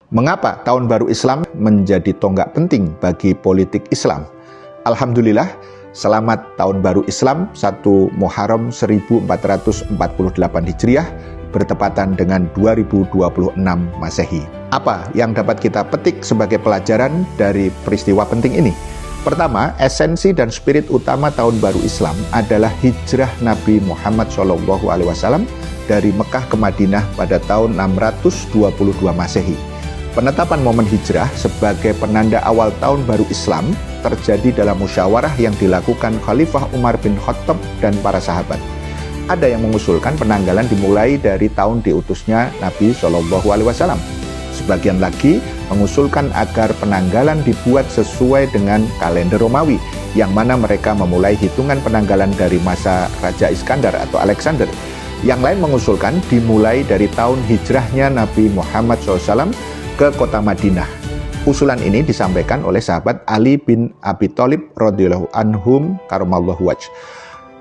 Mengapa tahun baru Islam menjadi tonggak penting bagi politik Islam? Alhamdulillah, selamat tahun baru Islam 1 Muharram 1448 Hijriah bertepatan dengan 2026 Masehi. Apa yang dapat kita petik sebagai pelajaran dari peristiwa penting ini? Pertama, esensi dan spirit utama tahun baru Islam adalah hijrah Nabi Muhammad SAW dari Mekah ke Madinah pada tahun 622 Masehi. Penetapan momen hijrah sebagai penanda awal tahun baru Islam terjadi dalam musyawarah yang dilakukan Khalifah Umar bin Khattab dan para sahabat. Ada yang mengusulkan penanggalan dimulai dari tahun diutusnya Nabi SAW. Sebagian lagi mengusulkan agar penanggalan dibuat sesuai dengan kalender Romawi, yang mana mereka memulai hitungan penanggalan dari masa Raja Iskandar atau Alexander. Yang lain mengusulkan dimulai dari tahun hijrahnya Nabi Muhammad SAW ke kota Madinah. Usulan ini disampaikan oleh sahabat Ali bin Abi Thalib radhiyallahu anhum karamallahu wajh.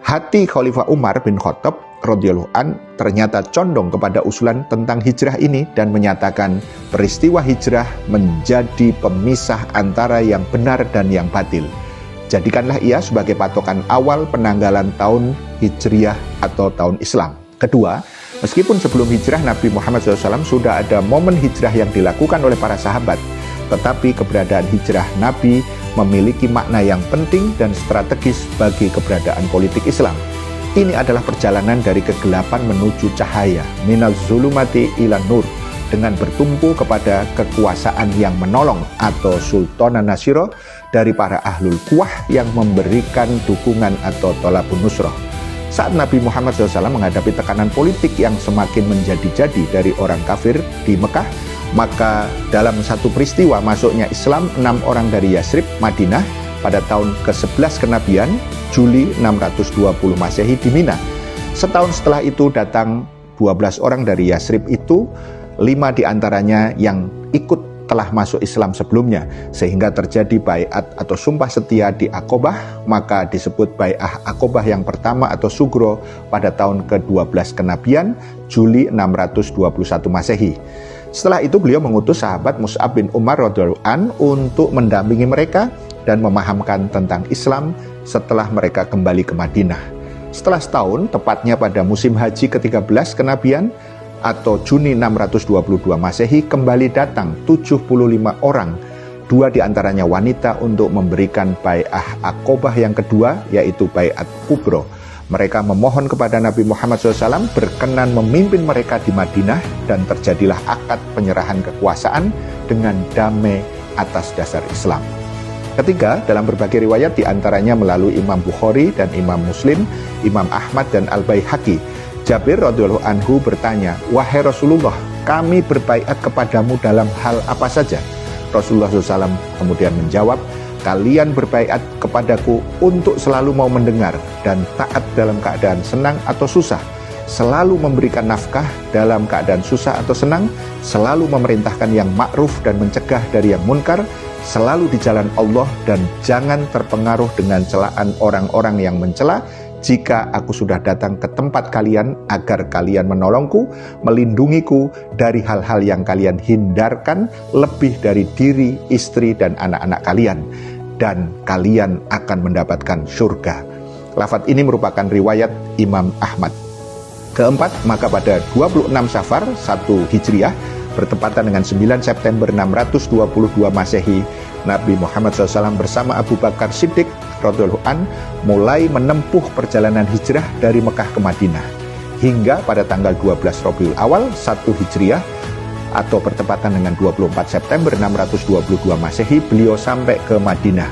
Hati Khalifah Umar bin Khattab radhiyallahu an ternyata condong kepada usulan tentang hijrah ini dan menyatakan peristiwa hijrah menjadi pemisah antara yang benar dan yang batil. Jadikanlah ia sebagai patokan awal penanggalan tahun Hijriah atau tahun Islam. Kedua, meskipun sebelum hijrah Nabi Muhammad SAW sudah ada momen hijrah yang dilakukan oleh para sahabat, tetapi keberadaan hijrah Nabi memiliki makna yang penting dan strategis bagi keberadaan politik Islam. Ini adalah perjalanan dari kegelapan menuju cahaya, minaz zulumati ilan nur, dengan bertumpu kepada kekuasaan yang menolong atau sultanan nasiro dari para ahlul quwah yang memberikan dukungan atau tolabun nusroh. Saat Nabi Muhammad SAW menghadapi tekanan politik yang semakin menjadi-jadi dari orang kafir di Mekah, maka dalam satu peristiwa masuknya Islam 6 orang dari Yasrib, Madinah, pada tahun ke-11 kenabian, Juli 620 Masehi di Mina. Setahun setelah itu datang 12 orang dari Yasrib itu, 5 diantaranya yang ikut telah masuk Islam sebelumnya, sehingga terjadi baiat atau sumpah setia di Aqobah, maka disebut bai'ah Aqobah yang pertama atau Sugro pada tahun ke-12 kenabian, Juli 621 Masehi. Setelah itu beliau mengutus sahabat Mus'ab bin Umar radhiyallahu an untuk mendampingi mereka dan memahamkan tentang Islam setelah mereka kembali ke Madinah. Setelah setahun, tepatnya pada musim haji ke-13 kenabian atau Juni 622 Masehi, kembali datang 75 orang, 2 diantaranya wanita, untuk memberikan bai'ah Aqobah yang kedua, yaitu bai'at Kubro. Mereka memohon kepada Nabi Muhammad SAW berkenan memimpin mereka di Madinah, dan terjadilah akad penyerahan kekuasaan dengan damai atas dasar Islam. Ketiga, dalam berbagai riwayat diantaranya melalui Imam Bukhari dan Imam Muslim, Imam Ahmad dan Al-Baihaqi, Jabir radhiyallahu anhu bertanya, "Wahai Rasulullah, kami berbaiat kepadamu dalam hal apa saja?" Rasulullah SAW kemudian menjawab, "Kalian berbaiat kepadaku untuk selalu mau mendengar dan taat dalam keadaan senang atau susah, selalu memberikan nafkah dalam keadaan susah atau senang, selalu memerintahkan yang ma'ruf dan mencegah dari yang munkar, selalu di jalan Allah, dan jangan terpengaruh dengan celaan orang-orang yang mencela. Jika aku sudah datang ke tempat kalian, agar kalian menolongku, melindungiku dari hal-hal yang kalian hindarkan lebih dari diri, istri, dan anak-anak kalian, dan kalian akan mendapatkan surga." Lafaz ini merupakan riwayat Imam Ahmad. Keempat, maka pada 26 Safar 1 Hijriah bertepatan dengan 9 September 622 Masehi, Nabi Muhammad SAW bersama Abu Bakar Siddiq radhiyallahu an mulai menempuh perjalanan hijrah dari Mekah ke Madinah. Hingga pada tanggal 12 Rabiul Awal 1 Hijriah atau bertepatan dengan 24 September 622 Masehi, beliau sampai ke Madinah.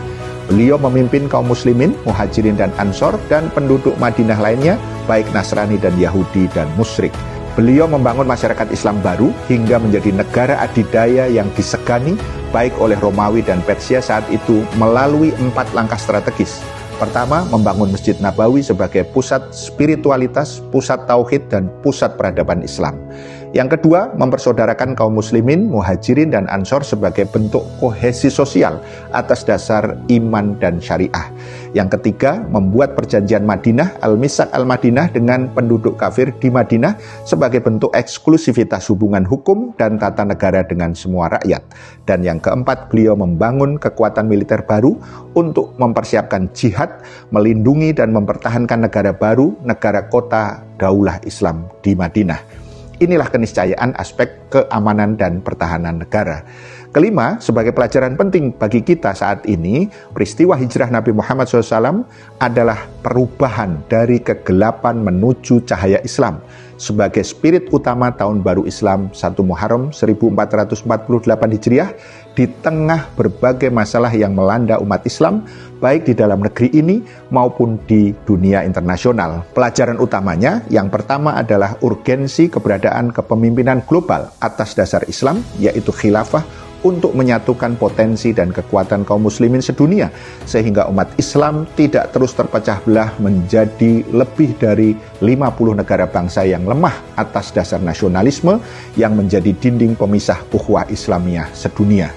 Beliau memimpin kaum muslimin, muhajirin dan ansor, dan penduduk Madinah lainnya, baik Nasrani dan Yahudi dan musyrik. Beliau membangun masyarakat Islam baru hingga menjadi negara adidaya yang disegani baik oleh Romawi dan Persia saat itu melalui 4 langkah strategis. Pertama, membangun Masjid Nabawi sebagai pusat spiritualitas, pusat tauhid, dan pusat peradaban Islam. Yang kedua, mempersaudarakan kaum muslimin, muhajirin, dan ansor sebagai bentuk kohesi sosial atas dasar iman dan syariah. Yang ketiga, membuat perjanjian Madinah, Al-Misak Al-Madinah dengan penduduk kafir di Madinah sebagai bentuk eksklusivitas hubungan hukum dan tata negara dengan semua rakyat. Dan yang keempat, beliau membangun kekuatan militer baru untuk mempersiapkan jihad, melindungi dan mempertahankan negara baru, negara kota Daulah Islam di Madinah. Inilah keniscayaan aspek keamanan dan pertahanan negara. Kelima, sebagai pelajaran penting bagi kita saat ini, peristiwa hijrah Nabi Muhammad SAW adalah perubahan dari kegelapan menuju cahaya Islam. Sebagai spirit utama tahun baru Islam 1 Muharram 1448 Hijriah, di tengah berbagai masalah yang melanda umat Islam, baik di dalam negeri ini maupun di dunia internasional. Pelajaran utamanya, yang pertama adalah urgensi keberadaan kepemimpinan global atas dasar Islam, yaitu khilafah, untuk menyatukan potensi dan kekuatan kaum muslimin sedunia, sehingga umat Islam tidak terus terpecah belah menjadi lebih dari 50 negara bangsa yang lemah atas dasar nasionalisme yang menjadi dinding pemisah ukhuwah Islamiyah sedunia.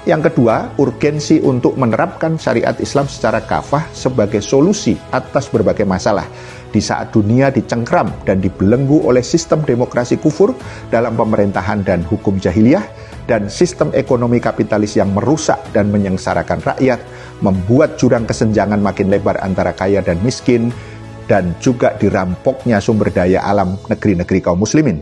Yang kedua, urgensi untuk menerapkan syariat Islam secara kafah sebagai solusi atas berbagai masalah di saat dunia dicengkram dan dibelenggu oleh sistem demokrasi kufur dalam pemerintahan dan hukum jahiliyah, dan sistem ekonomi kapitalis yang merusak dan menyengsarakan rakyat, membuat jurang kesenjangan makin lebar antara kaya dan miskin, dan juga dirampoknya sumber daya alam negeri-negeri kaum muslimin.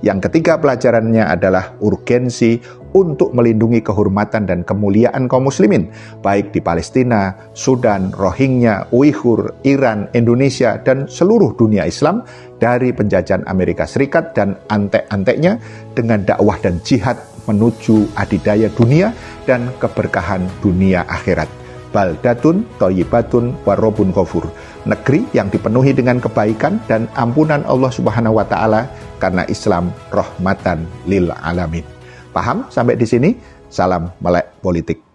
Yang ketiga pelajarannya adalah urgensi untuk melindungi kehormatan dan kemuliaan kaum muslimin, baik di Palestina, Sudan, Rohingya, Uighur, Iran, Indonesia, dan seluruh dunia Islam dari penjajahan Amerika Serikat dan antek-anteknya, dengan dakwah dan jihad menuju adidaya dunia dan keberkahan dunia akhirat. Baldatun thayyibatun warobun ghafur, negeri yang dipenuhi dengan kebaikan dan ampunan Allah Subhanahu wa taala, karena Islam rahmatan lil alamin. Paham sampai di sini? Salam melek politik.